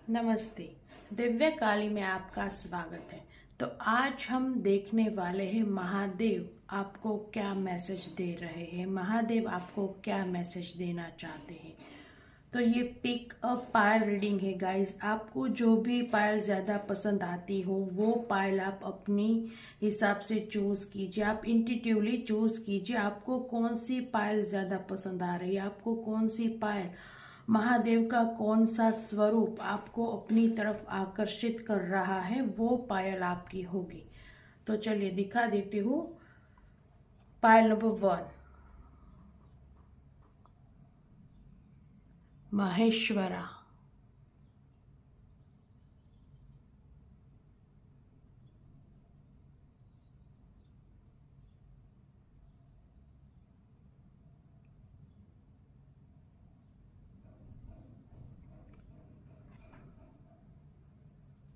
नमस्ते। दिव्य काली में आपका स्वागत है। तो आज हम देखने वाले हैं महादेव आपको क्या मैसेज दे रहे हैं, महादेव आपको क्या मैसेज देना चाहते हैं। तो ये पिक अ पायल रीडिंग है गाइस। आपको जो भी पायल ज़्यादा पसंद आती हो वो पायल आप अपनी हिसाब से चूज कीजिए। आप इंट्यूटिवली चूज कीजिए आपको कौन सी पायल ज़्यादा पसंद आ रही है, आपको कौन सी पायल, महादेव का कौन सा स्वरूप आपको अपनी तरफ आकर्षित कर रहा है, वो पायल आपकी होगी। तो चलिए दिखा देती हूँ। Pile number 1, Maheshwara.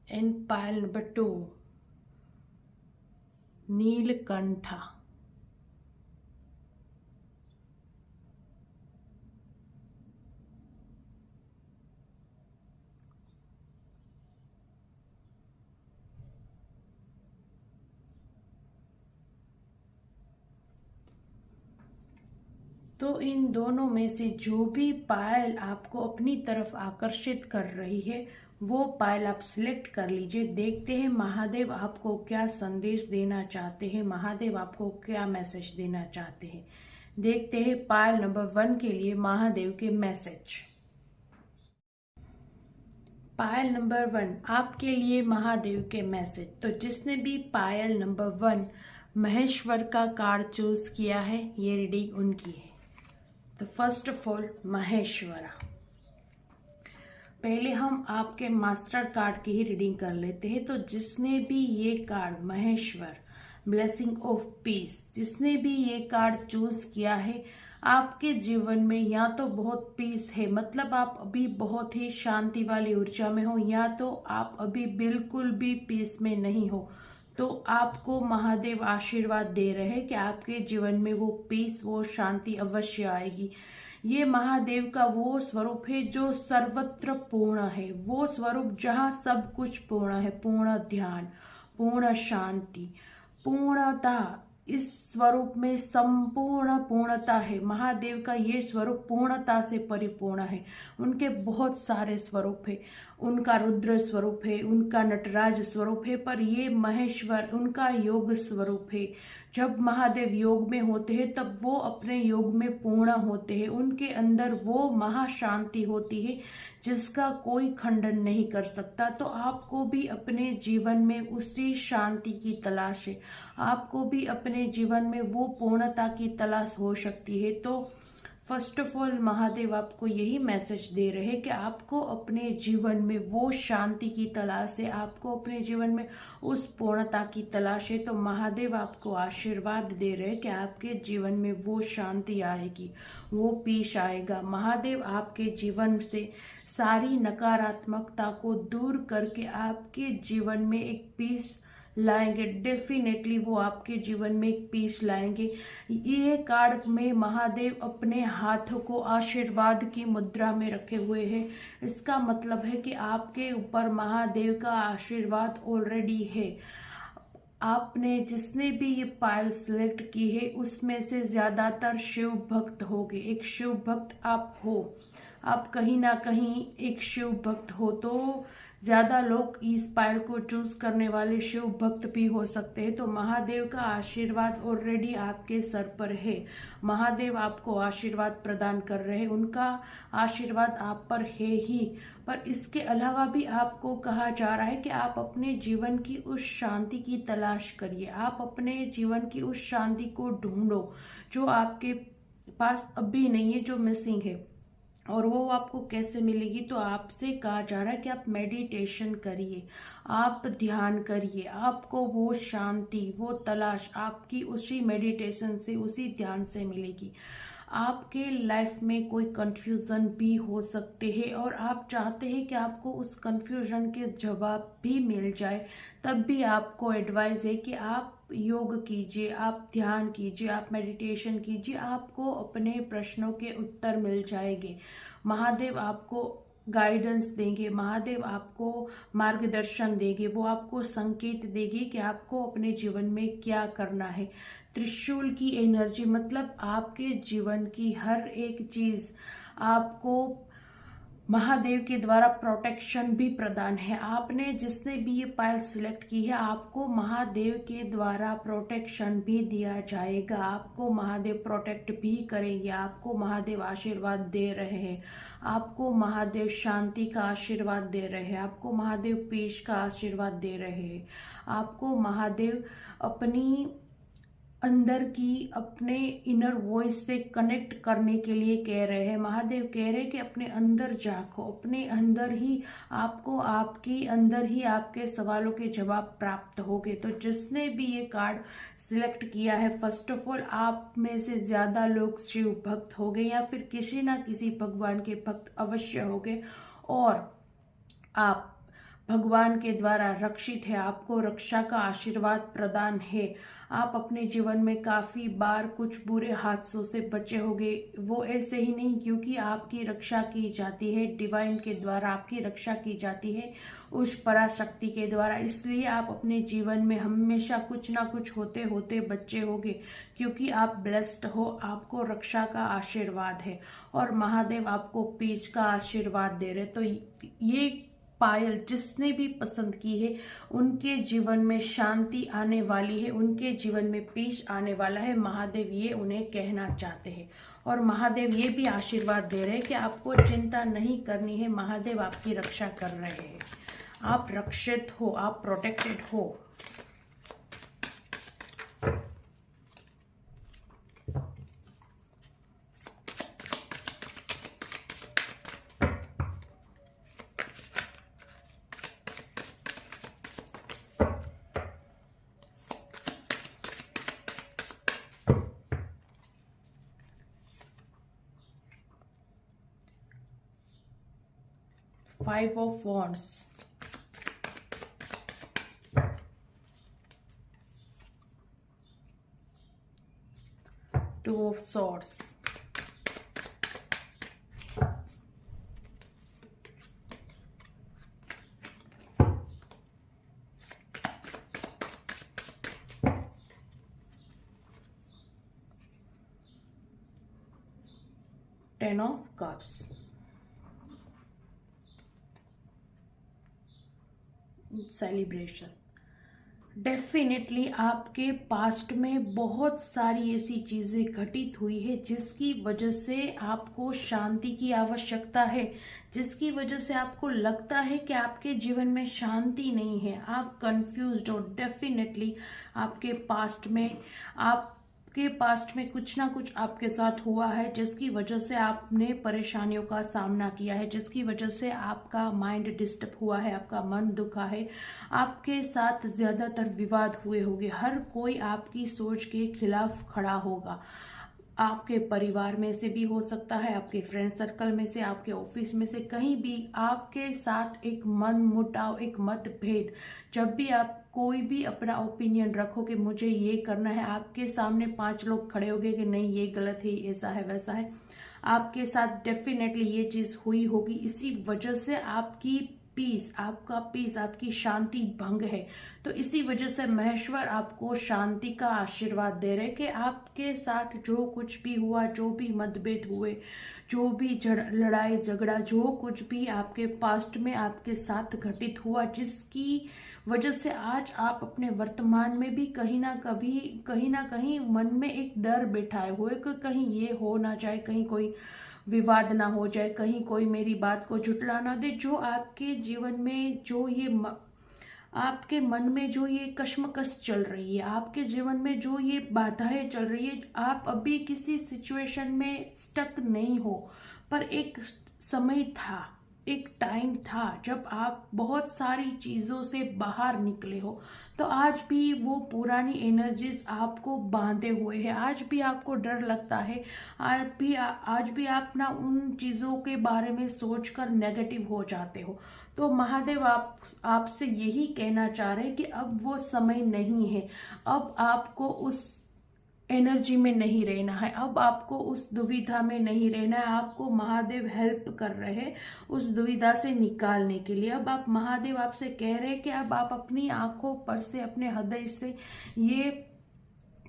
And pile number 2, Neelkantha. तो इन दोनों में से जो भी पायल आपको अपनी तरफ आकर्षित कर रही है वो पायल आप सिलेक्ट कर लीजिए। देखते हैं महादेव आपको क्या संदेश देना चाहते हैं, महादेव आपको क्या मैसेज देना चाहते हैं। देखते हैं पायल नंबर 1 के लिए महादेव के मैसेज। पायल नंबर 1 आपके लिए महादेव के मैसेज। तो जिसने भी पायल नंबर 1 महेश्वर का कार्ड चूज किया है ये रीडिंग उनकी है। तो फर्स्ट ऑफ ऑल महेश्वरा। पहले हम आपके मास्टर कार्ड की ही रीडिंग कर लेते हैं। तो जिसने भी ये card Maheshwar, blessing of peace, जिसने भी ये कार्ड चूज किया है आपके जीवन में या तो बहुत पीस है, मतलब आप अभी बहुत ही शांति वाली ऊर्जा में हो, या तो आप अभी बिल्कुल भी पीस में नहीं हो। तो आपको महादेव आशीर्वाद दे रहे हैं कि आपके जीवन में वो पीस, वो शांति अवश्य आएगी। ये महादेव का वो स्वरूप है जो सर्वत्र पूर्ण है, वो स्वरूप जहाँ सब कुछ पूर्ण है, पूर्ण ध्यान, पूर्ण शांति, पूर्णता। इस स्वरूप में संपूर्ण पूर्णता है। महादेव का ये स्वरूप पूर्णता से परिपूर्ण है। उनके बहुत सारे स्वरूप है, उनका रुद्र स्वरूप है, उनका नटराज स्वरूप है, पर ये महेश्वर उनका योग स्वरूप है। जब महादेव योग में होते हैं तब वो अपने योग में पूर्ण होते हैं। उनके अंदर वो महाशांति होती है जिसका कोई खंडन नहीं कर सकता। तो आपको भी अपने जीवन में उसी शांति की तलाश है, आपको भी अपने जीवन में वो पूर्णता की तलाश हो सकती है। तो फर्स्ट ऑफ ऑल महादेव आपको यही मैसेज दे रहे हैं कि आपको अपने जीवन में वो शांति की तलाश है, आपको अपने जीवन में उस पूर्णता की तलाश है। तो महादेव आपको आशीर्वाद दे रहे हैं कि आपके जीवन में वो शांति आएगी, वो पीस आएगा। महादेव आपके जीवन से सारी नकारात्मकता को दूर करके आपके जीवन में एक पीस लाएंगे। डेफिनेटली वो आपके जीवन में एक पीस लाएंगे। ये कार्ड में महादेव अपने हाथों को आशीर्वाद की मुद्रा में रखे हुए हैं। इसका मतलब है कि आपके ऊपर महादेव का आशीर्वाद ऑलरेडी है। आपने जिसने भी ये पायल सिलेक्ट की है उसमें से ज्यादातर शिव भक्त होंगे। एक शिव भक्त आप हो, आप कहीं ना कहीं एक शिव भक्त हो। तो ज्यादा लोग इस पायल को चूज करने वाले शिव भक्त भी हो सकते हैं। तो महादेव का आशीर्वाद ऑलरेडी आपके सर पर है। महादेव आपको आशीर्वाद प्रदान कर रहे हैं, उनका आशीर्वाद आप पर है ही। पर इसके अलावा भी आपको कहा जा रहा है कि आप अपने जीवन की उस शांति की तलाश करिए, आप अपने जीवन की उस शांति को ढूंढो जो आपके पास अभी नहीं है, जो मिसिंग है। और वो आपको कैसे मिलेगी? तो आपसे कहा जा रहा है कि आप मेडिटेशन करिए, आप ध्यान करिए, आपको वो शांति, वो तलाश आपकी उसी मेडिटेशन से, उसी ध्यान से मिलेगी। आपके लाइफ में कोई कंफ्यूजन भी हो सकते हैं और आप चाहते हैं कि आपको उस कंफ्यूजन के जवाब भी मिल जाए, तब भी आपको एडवाइस है कि आप योग कीजिए, आप ध्यान कीजिए, आप मेडिटेशन कीजिए, आपको अपने प्रश्नों के उत्तर मिल जाएंगे। महादेव आपको गाइडेंस देंगे, महादेव आपको मार्गदर्शन देंगे, वो आपको संकेत देंगे कि आपको अपने जीवन में क्या करना है। त्रिशूल की एनर्जी मतलब आपके जीवन की हर एक चीज आपको महादेव के द्वारा प्रोटेक्शन भी प्रदान है। आपने जिसने भी ये पायल सिलेक्ट की है, आपको महादेव के द्वारा प्रोटेक्शन भी दिया जाएगा, आपको महादेव प्रोटेक्ट भी करेंगे, आपको महादेव आशीर्वाद दे रहे हैं, आपको महादेव शांति का आशीर्वाद दे रहे हैं, आपको महादेव पीस का आशीर्वाद दे रहे हैं, आपको महादेव अपनी अंदर की अपने इनर वॉइस से कनेक्ट करने के लिए कह रहे हैं। महादेव कह रहे हैं कि अपने अंदर झांको, अपने अंदर ही आपको, आपकी अंदर ही आपके सवालों के जवाब प्राप्त होंगे। तो जिसने भी ये कार्ड सिलेक्ट किया है, फर्स्ट ऑफ ऑल आप में से ज्यादा लोग शिव भक्त हो गए या फिर किसी ना किसी भगवान के भक्त अवश्य हो गए और आप भगवान के द्वारा रक्षित है, आपको रक्षा का आशीर्वाद प्रदान है। आप अपने जीवन में काफी बार कुछ बुरे हादसों से बचे होंगे, वो ऐसे ही नहीं क्योंकि आपकी रक्षा की जाती है, डिवाइन के द्वारा आपकी रक्षा की जाती है, उस पराशक्ति के द्वारा। इसलिए आप अपने जीवन में हमेशा कुछ ना कुछ होते होते बचे होंगे क्योंकि आप ब्लेस्ड हो, आपको रक्षा का आशीर्वाद है और महादेव आपको पीस का आशीर्वाद दे रहे। तो ये पायल जिसने भी पसंद की है उनके जीवन में शांति आने वाली है, उनके जीवन में पीस आने वाला है। महादेव ये उन्हें कहना चाहते हैं और महादेव ये भी आशीर्वाद दे रहे हैं कि आपको चिंता नहीं करनी है, महादेव आपकी रक्षा कर रहे हैं, आप रक्षित हो, आप प्रोटेक्टेड हो। Five of Wands, Two of Swords, Ten of Cups। Celebration. Definitely आपके पास्ट में बहुत सारी ऐसी चीजें घटित हुई है जिसकी वजह से आपको शांति की आवश्यकता है, जिसकी वजह से आपको लगता है कि आपके जीवन में शांति नहीं है, आप कंफ्यूज्ड हो। डेफिनेटली आपके पास्ट में कुछ ना कुछ आपके साथ हुआ है जिसकी वजह से आपने परेशानियों का सामना किया है, जिसकी वजह से आपका माइंड डिस्टर्ब हुआ है, आपका मन दुखा है, आपके साथ ज्यादातर विवाद हुए होंगे, हर कोई आपकी सोच के खिलाफ खड़ा होगा। आपके परिवार में से भी हो सकता है, आपके फ्रेंड सर्कल में से, आपके ऑफिस में से, कहीं भी आपके साथ एक मन मुटाव, एक मतभेद, जब भी आप कोई भी अपना ओपिनियन रखो कि मुझे ये करना है, आपके सामने 5 लोग खड़े हो गए कि नहीं ये गलत है, ऐसा है वैसा है, आपके साथ डेफिनेटली ये चीज हुई होगी। इसी वजह से आपकी पीस, आपकी शांति भंग है। तो इसी वजह से महेश्वर आपको शांति का आशीर्वाद दे रहे कि आपके साथ जो कुछ भी हुआ, जो भी मतभेद हुए, जो भी लड़ाई झगड़ा, जो कुछ भी आपके पास्ट में आपके साथ घटित हुआ, जिसकी वजह से आज आप अपने वर्तमान में भी कहीं ना कहीं मन में एक डर बैठाए हुए कि कहीं ये हो ना जाए, कहीं कोई विवाद ना हो जाए, कहीं कोई मेरी बात को झुटला ना दे। जो आपके जीवन में आपके मन में जो ये कश्मकश चल रही है, आपके जीवन में जो ये बाधाएं चल रही है, आप अभी किसी सिचुएशन में स्टक नहीं हो, पर एक समय था, एक टाइम था जब आप बहुत सारी चीजों से बाहर निकले हो। तो आज भी वो पुरानी एनर्जीज आपको बांधे हुए है, आज भी आपको डर लगता है, आज भी आप ना उन चीजों के बारे में सोचकर नेगेटिव हो जाते हो। तो महादेव आपसे यही कहना चाह रहे हैं कि अब वो समय नहीं है, अब आपको उस एनर्जी में नहीं रहना है, अब आपको उस दुविधा में नहीं रहना है। आपको महादेव हेल्प कर रहे हैं उस दुविधा से निकालने के लिए। अब आप महादेव आपसे कह रहे हैं कि अब आप अपनी आंखों पर से, अपने हृदय से ये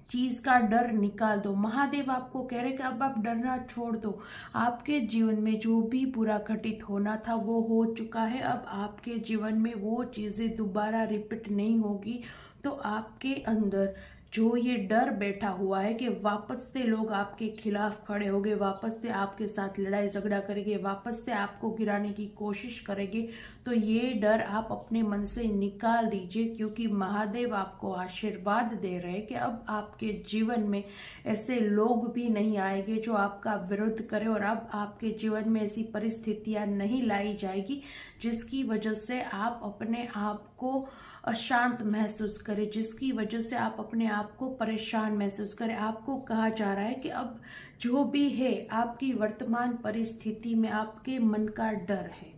चीज का डर निकाल दो। महादेव आपको कह रहे कि अब आप डरना छोड़ दो। आपके जीवन में जो भी बुरा घटित होना था वो हो चुका है। अब आपके जीवन में वो चीजें दोबारा रिपीट नहीं होगी। तो आपके अंदर जो ये डर बैठा हुआ है कि वापस से लोग आपके खिलाफ खड़े होंगे, वापस से आपके साथ लड़ाई झगड़ा करेंगे, वापस से आपको गिराने की कोशिश करेंगे, तो ये डर आप अपने मन से निकाल दीजिए। क्योंकि महादेव आपको आशीर्वाद दे रहे हैं कि अब आपके जीवन में ऐसे लोग भी नहीं आएंगे जो आपका विरोध करें, और अब आपके जीवन में ऐसी परिस्थितियां नहीं लाई जाएगी जिसकी वजह से आप अपने आप को अशांत महसूस करें, जिसकी वजह से आप अपने आप को परेशान महसूस करें। आपको कहा जा रहा है कि अब जो भी है आपकी वर्तमान परिस्थिति में आपके मन का डर है,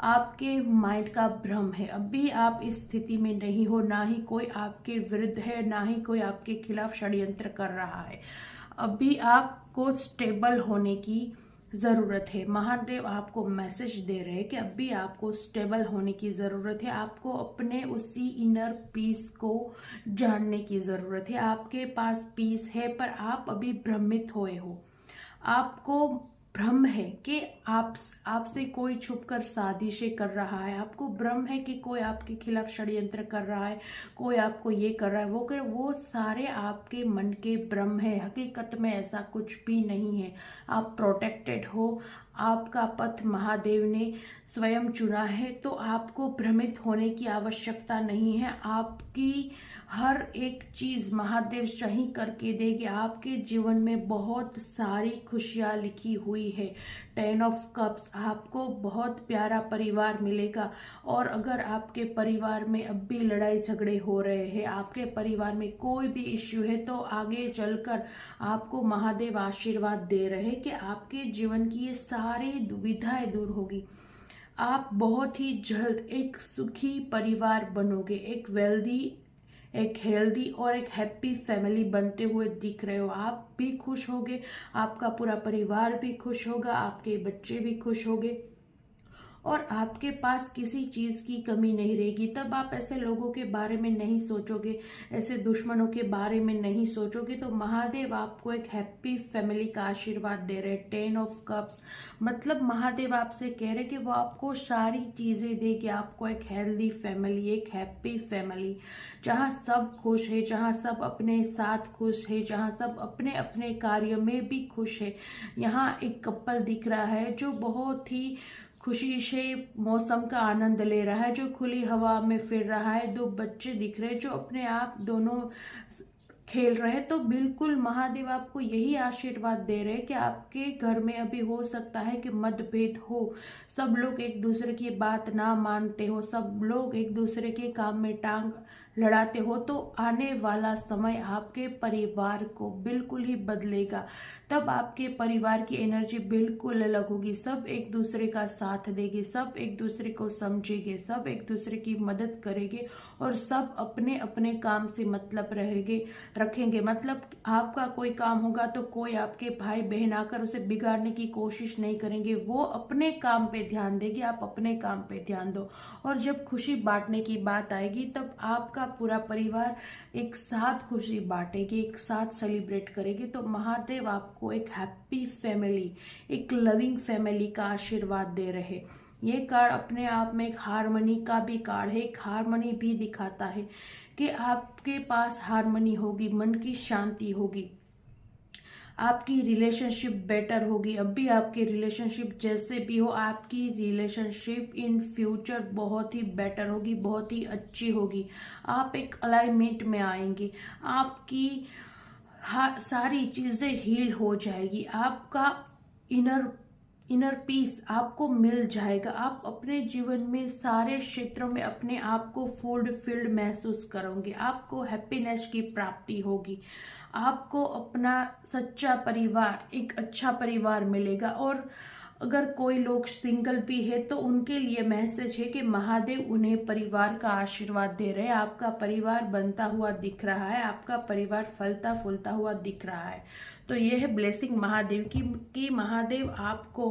आपके माइंड का भ्रम है। अभी आप इस स्थिति में नहीं हो, ना ही कोई आपके विरुद्ध है, ना ही कोई आपके खिलाफ षड्यंत्र कर रहा है। अभी आपको स्टेबल होने की जरूरत है। महादेव आपको मैसेज दे रहे हैं कि अभी आपको स्टेबल होने की जरूरत है। आपको अपने उसी इनर पीस को जानने की जरूरत है। आपके पास पीस है पर आप अभी भ्रमित हुए हो। आपको भ्रम है कि आपसे कोई छुपकर साजिशें कर रहा है। आपको भ्रम है कि कोई आपके खिलाफ षड्यंत्र कर रहा है, कोई आपको ये कर रहा है, वो कर, वो सारे आपके मन के भ्रम है। हकीकत में ऐसा कुछ भी नहीं है। आप प्रोटेक्टेड हो। आपका पथ महादेव ने स्वयं चुना है, तो आपको भ्रमित होने की आवश्यकता नहीं है। आपकी हर एक चीज महादेव सही करके देगी। आपके जीवन में बहुत सारी खुशियां लिखी हुई है। 10 ऑफ कप्स, आपको बहुत प्यारा परिवार मिलेगा। और अगर आपके परिवार में अब भी लड़ाई झगड़े हो रहे हैं, आपके परिवार में कोई भी इश्यू है, तो आगे चलकर आपको महादेव आशीर्वाद दे रहे हैं कि आपके जीवन की ये सारी दुविधाएं दूर होगी। आप बहुत ही जल्द एक सुखी परिवार बनोगे, एक हेल्दी और एक हैप्पी फैमिली बनते हुए दिख रहे हो। आप भी खुश होगे, आपका पूरा परिवार भी खुश होगा, आपके बच्चे भी खुश होंगे, और आपके पास किसी चीज की कमी नहीं रहेगी। तब आप ऐसे लोगों के बारे में नहीं सोचोगे, ऐसे दुश्मनों के बारे में नहीं सोचोगे। तो महादेव आपको एक हैप्पी फैमिली का आशीर्वाद दे रहे हैं। 10 ऑफ कप्स मतलब महादेव आपसे कह रहे कि वो आपको सारी चीजें देगी। आपको एक हेल्दी फैमिली, एक हैप्पी फैमिली, जहाँ सब खुश है, जहाँ सब अपने साथ खुश है, जहाँ सब अपने अपने कार्य में भी खुश है। यहाँ एक कपल दिख रहा है जो बहुत ही खुशी से मौसम का आनंद ले रहा है, जो खुली हवा में फिर रहा है। 2 बच्चे दिख रहे हैं जो अपने आप दोनों खेल रहे हैं। तो बिल्कुल महादेव आपको यही आशीर्वाद दे रहे हैं कि आपके घर में अभी हो सकता है कि मतभेद हो, सब लोग एक दूसरे की बात ना मानते हो, सब लोग एक दूसरे के काम में टांग लड़ाते हो। तो आने वाला समय आपके परिवार को बिल्कुल ही बदलेगा। तब आपके परिवार की एनर्जी बिल्कुल अलग होगी। सब एक दूसरे का साथ देंगे, सब एक दूसरे को समझेंगे, सब एक दूसरे की मदद करेंगे, और सब अपने अपने काम से मतलब रखेंगे। मतलब आपका कोई काम होगा तो कोई आपके भाई बहन आकर उसे बिगाड़ने की कोशिश नहीं करेंगे। वो अपने काम पे ध्यान देगी, आप अपने काम पे ध्यान दो। और जब खुशी बांटने की बात आएगी तब आपका पूरा परिवार एक साथ खुशी बांटेगी, एक साथ सेलिब्रेट करेगी। तो महादेव आपको एक हैप्पी फैमिली, एक लविंग फैमिली का आशीर्वाद दे रहे। ये कार्ड अपने आप में एक हारमनी का भी कार्ड है। एक हारमनी भी दिखाता है कि आपके पास हारमनी होगी, मन की शांति होगी, आपकी रिलेशनशिप बेटर होगी। अब भी आपके रिलेशनशिप जैसे भी हो, आपकी रिलेशनशिप इन फ्यूचर बहुत ही बेटर होगी, बहुत ही अच्छी होगी। आप एक अलाइनमेंट में आएंगे, आपकी सारी चीजें हील हो जाएगी, आपका इनर पीस आपको मिल जाएगा। आप अपने जीवन में सारे क्षेत्रों में अपने आप को फुलफिल्ड महसूस करोगे। आपको हैप्पीनेस की प्राप्ति होगी। आपको अपना सच्चा परिवार, एक अच्छा परिवार मिलेगा, और अगर कोई लोग सिंगल भी है तो उनके लिए मैसेज है कि महादेव उन्हें परिवार का आशीर्वाद दे रहे हैं। आपका परिवार बनता हुआ दिख रहा है, आपका परिवार फलता फूलता हुआ दिख रहा है। तो यह है ब्लेसिंग महादेव की महादेव आपको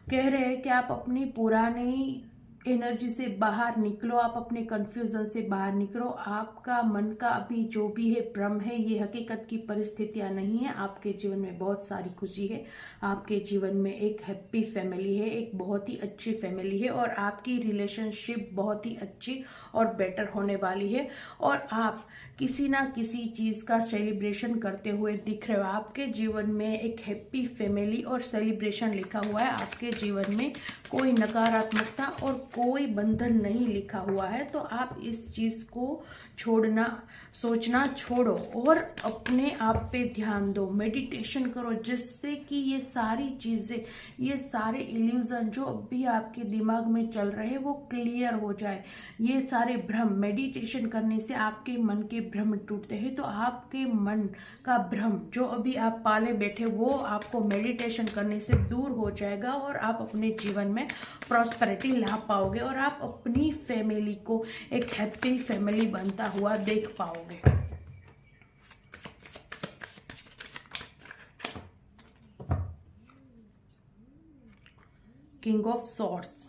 कह रहे हैं कि आप अपनी पुरानी एनर्जी से बाहर निकलो, आप अपने कंफ्यूजन से बाहर निकलो। आपका मन का अभी जो भी है भ्रम है, ये हकीकत की परिस्थितियां नहीं है। आपके जीवन में बहुत सारी खुशी है, आपके जीवन में एक हैप्पी फैमिली है, एक बहुत ही अच्छी फैमिली है और आपकी रिलेशनशिप बहुत ही अच्छी और बेटर होने वाली है। और आप किसी ना किसी चीज का सेलिब्रेशन करते हुए दिख रहे हो। आपके जीवन में एक हैप्पी फैमिली और सेलिब्रेशन लिखा हुआ है। आपके जीवन में कोई नकारात्मकता और कोई बंधन नहीं लिखा हुआ है। तो आप इस चीज को छोड़ना, सोचना छोड़ो और अपने आप पे ध्यान दो, मेडिटेशन करो, जिससे कि ये सारी चीजें, ये सारे इल्यूजन जो अभी आपके दिमाग में चल रहे हैं वो क्लियर हो जाए। ये सारे भ्रम, मेडिटेशन करने से आपके मन के भ्रम टूटते हैं। तो आपके मन का भ्रम जो अभी आप पाले बैठे वो आपको मेडिटेशन करने से दूर हो जाएगा और आप अपने जीवन में प्रॉस्पेरिटी ला पाओगे और आप अपनी फैमिली को एक हैप्पी फैमिली बनता हुआ देख पाओगे। King of swords,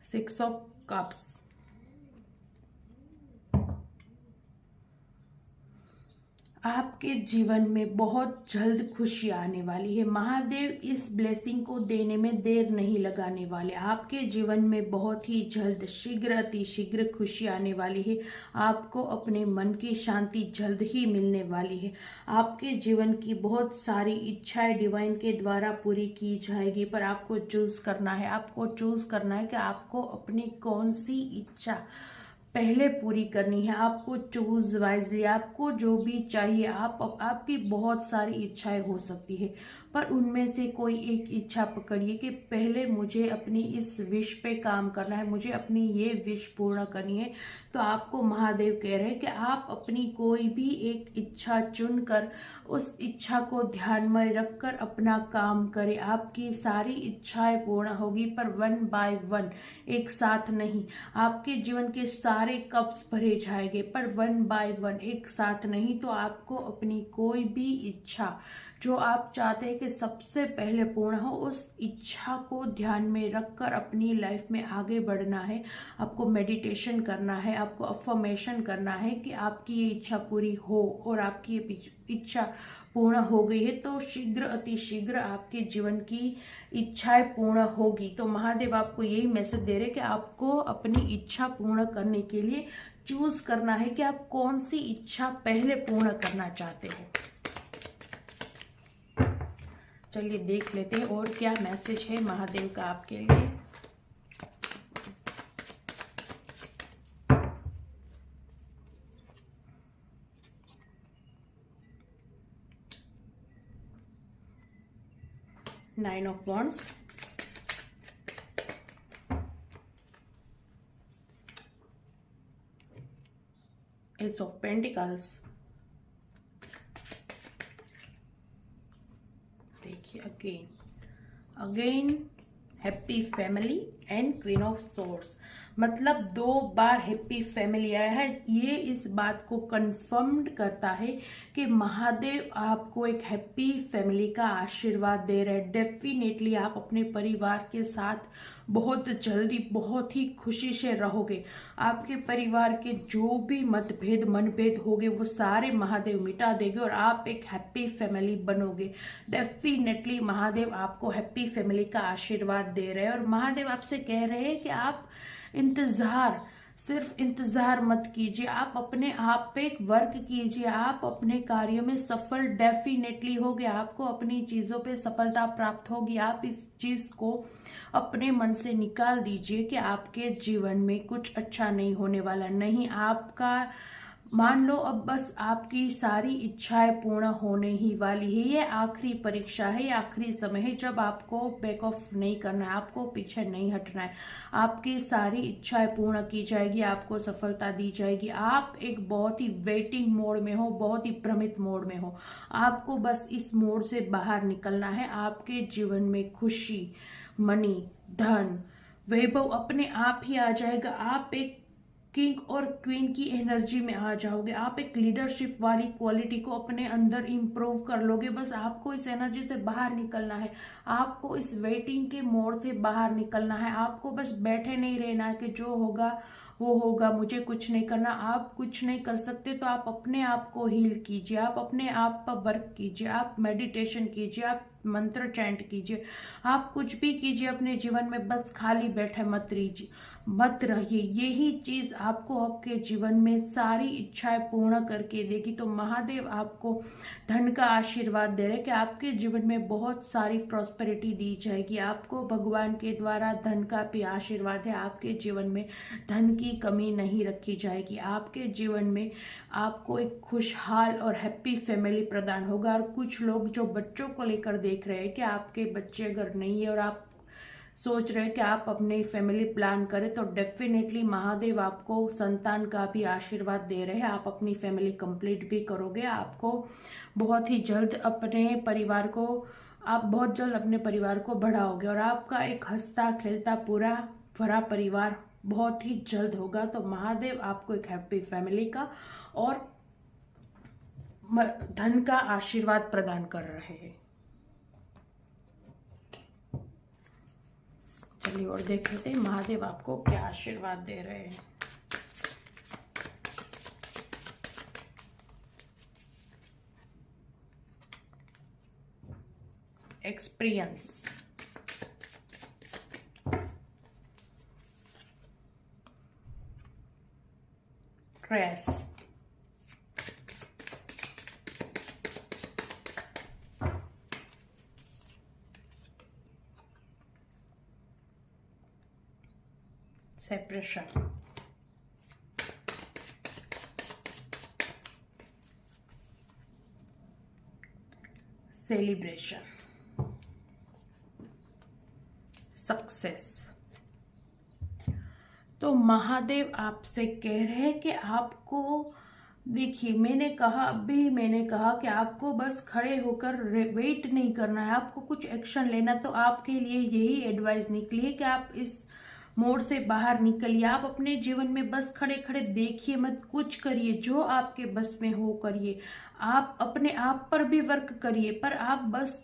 six of cups, आपके जीवन में बहुत जल्द खुशी आने वाली है। महादेव इस ब्लेसिंग को देने में देर नहीं लगाने वाले। आपके जीवन में बहुत ही जल्द, शीघ्र, अति शीघ्र खुशी आने वाली है। आपको अपने मन की शांति जल्द ही मिलने वाली है। आपके जीवन की बहुत सारी इच्छाएं डिवाइन के द्वारा पूरी की जाएगी, पर आपको चूज करना है। आपको चूज करना है कि आपको अपनी कौन सी इच्छा पहले पूरी करनी है। आपको चूज वाइजली, आपको जो भी चाहिए। आपकी बहुत सारी इच्छाएं हो सकती है, पर उनमें से कोई एक इच्छा पकड़िए कि पहले मुझे अपनी इस विश पे काम करना है, मुझे अपनी ये विश पूर्ण करनी है। तो आपको महादेव कह रहे हैं कि आप अपनी कोई भी एक इच्छा चुनकर उस इच्छा को ध्यान में रखकर अपना काम करें। आपकी सारी इच्छाएं पूर्ण होगी, पर वन बाय वन, एक साथ नहीं। आपके जीवन के सारे कप्स भरे जाएंगे, पर वन बाय वन, एक साथ नहीं। तो आपको अपनी कोई भी इच्छा जो आप चाहते हैं कि सबसे पहले पूर्ण हो, उस इच्छा को ध्यान में रखकर अपनी लाइफ में आगे बढ़ना है। आपको मेडिटेशन करना है, आपको अफर्मेशन करना है कि आपकी ये इच्छा पूरी हो और आपकी ये इच्छा पूर्ण हो गई है तो शीघ्र, अति शीघ्र आपके जीवन की इच्छाएं पूर्ण होगी। तो महादेव आपको यही मैसेज दे रहे हैं कि आपको अपनी इच्छा पूर्ण करने के लिए चूज करना है कि आप कौन सी इच्छा पहले पूर्ण करना चाहते हो। चलिए देख लेते हैं और क्या मैसेज है महादेव का आपके लिए। Nine of wands, ace of pentacles, देखिए again happy family and queen of swords. मतलब 2 बार हैप्पी फैमिली आया है। ये इस बात को कंफर्म करता है कि महादेव आपको एक हैप्पी फैमिली का आशीर्वाद दे रहे हैं। डेफिनेटली आप अपने परिवार के साथ बहुत जल्दी, बहुत ही खुशी से रहोगे। आपके परिवार के जो भी मनभेद होंगे वो सारे महादेव मिटा देंगे और आप एक हैप्पी फैमिली बनोगे। डेफिनेटली महादेव आपको हैप्पी फैमिली का आशीर्वाद दे रहे हैं और महादेव आपसे कह रहे हैं कि आप सिर्फ इंतजार मत कीजिए, आप अपने आप पे एक वर्क कीजिए। आप अपने कार्य में सफल डेफिनेटली होगे, आपको अपनी चीजों पे सफलता प्राप्त होगी। आप इस चीज को अपने मन से निकाल दीजिए कि आपके जीवन में कुछ अच्छा नहीं होने वाला। नहीं, आपका मान लो अब बस आपकी सारी इच्छाएं पूर्ण होने ही वाली है। ये आखिरी परीक्षा है, ये आखिरी समय है जब आपको बैक ऑफ नहीं करना है, आपको पीछे नहीं हटना है। आपकी सारी इच्छाएं पूर्ण की जाएगी, आपको सफलता दी जाएगी। आप एक बहुत ही वेटिंग मोड में हो, बहुत ही भ्रमित मोड में हो। आपको बस इस मोड से बाहर निकलना है। आपके जीवन में खुशी, मनी, धन, वैभव अपने आप ही आ जाएगा। आप एक किंग और क्वीन की एनर्जी में आ जाओगे। आप एक लीडरशिप वाली क्वालिटी को अपने अंदर इंप्रूव कर लोगे। बस आपको इस एनर्जी से बाहर निकलना है, आपको इस वेटिंग के मोड से बाहर निकलना है। आपको बस बैठे नहीं रहना है कि जो होगा वो होगा, मुझे कुछ नहीं करना। आप कुछ नहीं कर सकते तो आप अपने आप को हील कीजिए, आप अपने आप पर वर्क कीजिए, आप मेडिटेशन कीजिए, आप मंत्र चैंट कीजिए, आप कुछ भी कीजिए अपने जीवन में। बस खाली बैठे मत रहिए। यही चीज आपको आपके जीवन में सारी इच्छाएं पूर्ण करके देगी। तो महादेव आपको धन का आशीर्वाद दे रहे कि आपके जीवन में बहुत सारी प्रॉस्पेरिटी दी जाएगी। आपको भगवान के द्वारा धन का भी आशीर्वाद है। आपके जीवन में धन की कमी नहीं रखी जाएगी। आपके जीवन में आपको एक खुशहाल और हैप्पी फैमिली प्रदान होगा। और कुछ लोग जो बच्चों को लेकर देख रहे हैं कि आपके बच्चे अगर नहीं है और आप सोच रहे हैं कि आप अपने फैमिली प्लान करें, तो डेफिनेटली महादेव आपको संतान का भी आशीर्वाद दे रहे हैं। आप अपनी फैमिली कंप्लीट भी करोगे। आपको बहुत ही जल्द अपने परिवार को बढ़ाओगे और आपका एक हंसता खेलता पूरा भरा परिवार बहुत ही जल्द होगा। तो महादेव आपको एक हैप्पी फैमिली का और धन का आशीर्वाद प्रदान कर रहे हैं। चलिए और देख लेते हैं महादेव आपको क्या आशीर्वाद दे रहे हैं। Experience, stress, separation, celebration, success. तो महादेव आपसे कह रहे हैं कि आपको, देखिए मैंने कहा कि आपको बस खड़े होकर वेट नहीं करना है, आपको कुछ एक्शन लेना। तो आपके लिए यही एडवाइस निकली है कि आप इस मोड से बाहर निकलिए। आप अपने जीवन में बस खड़े खड़े देखिए मत, कुछ करिए, जो आपके बस में हो करिए। आप अपने आप पर भी वर्क करिए, पर आप बस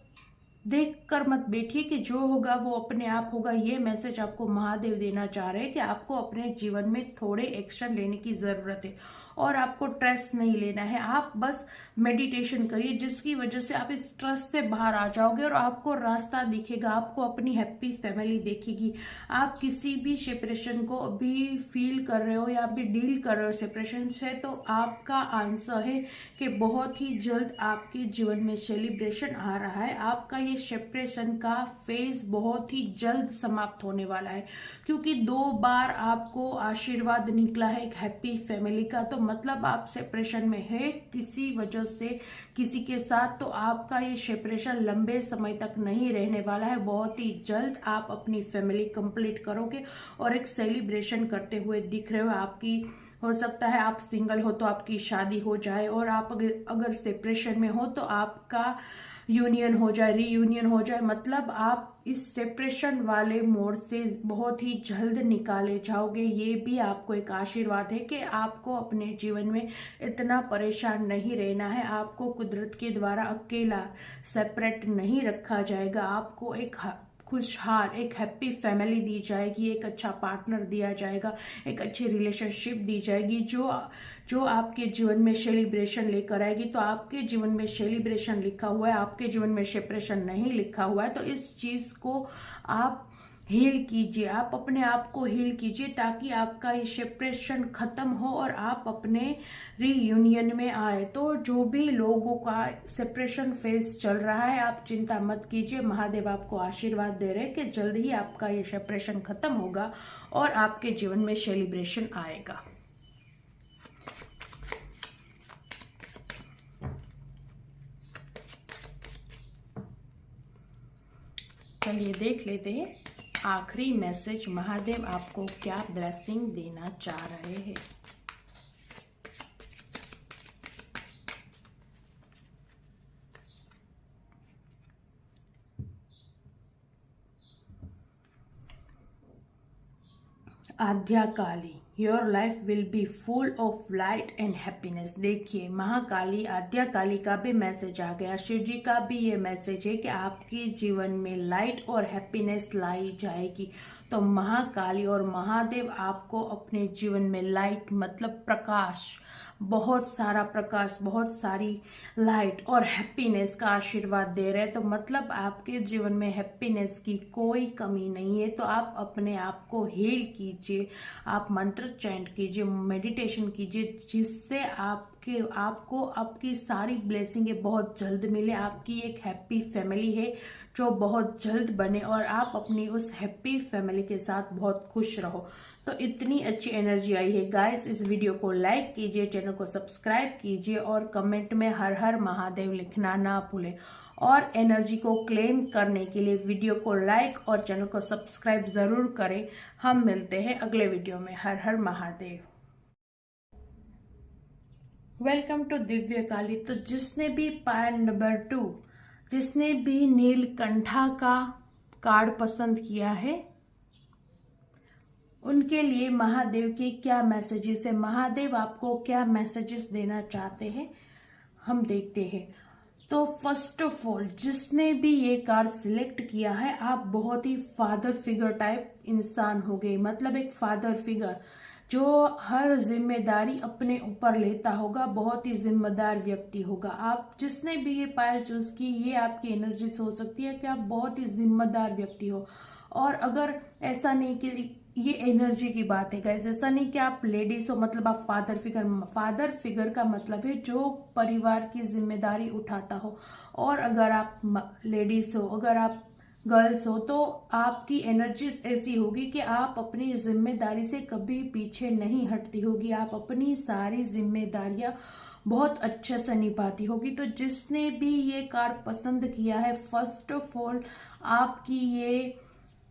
देख कर मत बैठिए कि जो होगा वो अपने आप होगा। ये मैसेज आपको महादेव देना चाह रहे हैं कि आपको अपने जीवन में थोड़े एक्शन लेने की जरूरत है और आपको स्ट्रेस नहीं लेना है। आप बस मेडिटेशन करिए जिसकी वजह से आप इस स्ट्रेस से बाहर आ जाओगे और आपको रास्ता दिखेगा, आपको अपनी हैप्पी फैमिली देखेगी। आप किसी भी सेपरेशन को अभी फील कर रहे हो या अभी डील कर रहे हो सेपरेशन से, तो आपका आंसर है कि बहुत ही जल्द आपके जीवन में सेलिब्रेशन आ रहा है। आपका ये सेपरेशन का फेज बहुत ही जल्द समाप्त होने वाला है, क्योंकि 2 बार आपको आशीर्वाद निकला है एक हैप्पी फैमिली का। तो मतलब आप सेपरेशन में है किसी वजह से किसी के साथ, तो आपका ये सेपरेशन लंबे समय तक नहीं रहने वाला है। बहुत ही जल्द आप अपनी फैमिली कंप्लीट करोगे और एक सेलिब्रेशन करते हुए दिख रहे हो। आपकी हो सकता है आप सिंगल हो तो आपकी शादी हो जाए, और आप अगर सेपरेशन में हो तो आपका यूनियन हो जाए, रीयूनियन हो जाए। मतलब आप इस सेपरेशन वाले मोड से बहुत ही जल्द निकाले जाओगे। ये भी आपको एक आशीर्वाद है कि आपको अपने जीवन में इतना परेशान नहीं रहना है। आपको कुदरत के द्वारा अकेला सेपरेट नहीं रखा जाएगा। आपको एक खुशहाल एक हैप्पी फैमिली दी जाएगी, एक अच्छा पार्टनर दिया जाएगा, एक अच्छी रिलेशनशिप दी जाएगी जो आपके जीवन में सेलिब्रेशन लेकर आएगी। तो आपके जीवन में सेलिब्रेशन लिखा हुआ है, आपके जीवन में सेपरेशन नहीं लिखा हुआ है। तो इस चीज को आप हील कीजिए, आप अपने आप को हील कीजिए ताकि आपका ये सेपरेशन खत्म हो और आप अपने रीयूनियन में आए। तो जो भी लोगों का सेपरेशन फेज चल रहा है, आप चिंता मत कीजिए। महादेव आपको आशीर्वाद दे रहे हैं कि जल्द ही आपका ये सेपरेशन खत्म होगा और आपके जीवन में सेलिब्रेशन आएगा। चलिए देख लेते हैं आखिरी मैसेज महादेव आपको क्या ब्लेसिंग देना चाह रहे हैं। Adya Kali, your life will be full of light and happiness. देखिए महाकाली आद्या काली का भी मैसेज आ गया, शिव जी का भी ये मैसेज है कि आपके जीवन में लाइट और हैप्पीनेस लाई जाएगी। तो महाकाली और महादेव आपको अपने जीवन में लाइट मतलब प्रकाश, बहुत सारा प्रकाश, बहुत सारी लाइट और हैप्पीनेस का आशीर्वाद दे रहे हैं। तो मतलब आपके जीवन में हैप्पीनेस की कोई कमी नहीं है। तो आप अपने आप को हील कीजिए, आप मंत्र चैंट कीजिए, मेडिटेशन कीजिए, जिससे आपको आपकी सारी ब्लेसिंगें बहुत जल्द मिले। आपकी एक हैप्पी फैमिली है जो बहुत जल्द बने और आप अपनी उस हैप्पी फैमिली के साथ बहुत खुश रहो। तो इतनी अच्छी एनर्जी आई है गाइस। इस वीडियो को लाइक कीजिए, चैनल को सब्सक्राइब कीजिए और कमेंट में हर हर महादेव लिखना ना भूलें। और एनर्जी को क्लेम करने के लिए वीडियो को लाइक और चैनल को सब्सक्राइब जरूर करें। हम मिलते हैं अगले वीडियो में। हर हर महादेव। वेलकम टू दिव्य काली। तो जिसने भी पायल नंबर 2, जिसने भी नीलकंठा का कार्ड पसंद किया है, उनके लिए महादेव के क्या मैसेजेस है, महादेव आपको क्या मैसेजेस देना चाहते हैं, हम देखते हैं। तो फर्स्ट ऑफ ऑल जिसने भी ये कार्ड सिलेक्ट किया है, आप बहुत ही फादर फिगर टाइप इंसान हो गए। मतलब एक फादर फिगर जो हर जिम्मेदारी अपने ऊपर लेता होगा, बहुत ही जिम्मेदार व्यक्ति होगा। आप जिसने भी ये पायल चूज की, ये आपकी एनर्जी हो सकती है कि आप बहुत ही जिम्मेदार व्यक्ति हो। और अगर ऐसा नहीं कि ये एनर्जी की बात है गाइस, ऐसा नहीं कि आप लेडीज हो मतलब आप फादर फिगर का मतलब है जो परिवार की जिम्मेदारी उठाता हो। और अगर आप लेडीज हो, अगर आप गर्ल्स हो, तो आपकी एनर्जीज ऐसी होगी कि आप अपनी जिम्मेदारी से कभी पीछे नहीं हटती होगी। आप अपनी सारी जिम्मेदारियां बहुत अच्छे से निभाती होगी। तो जिसने भी ये कार्ड पसंद किया है, फर्स्ट ऑफ ऑल आपकी ये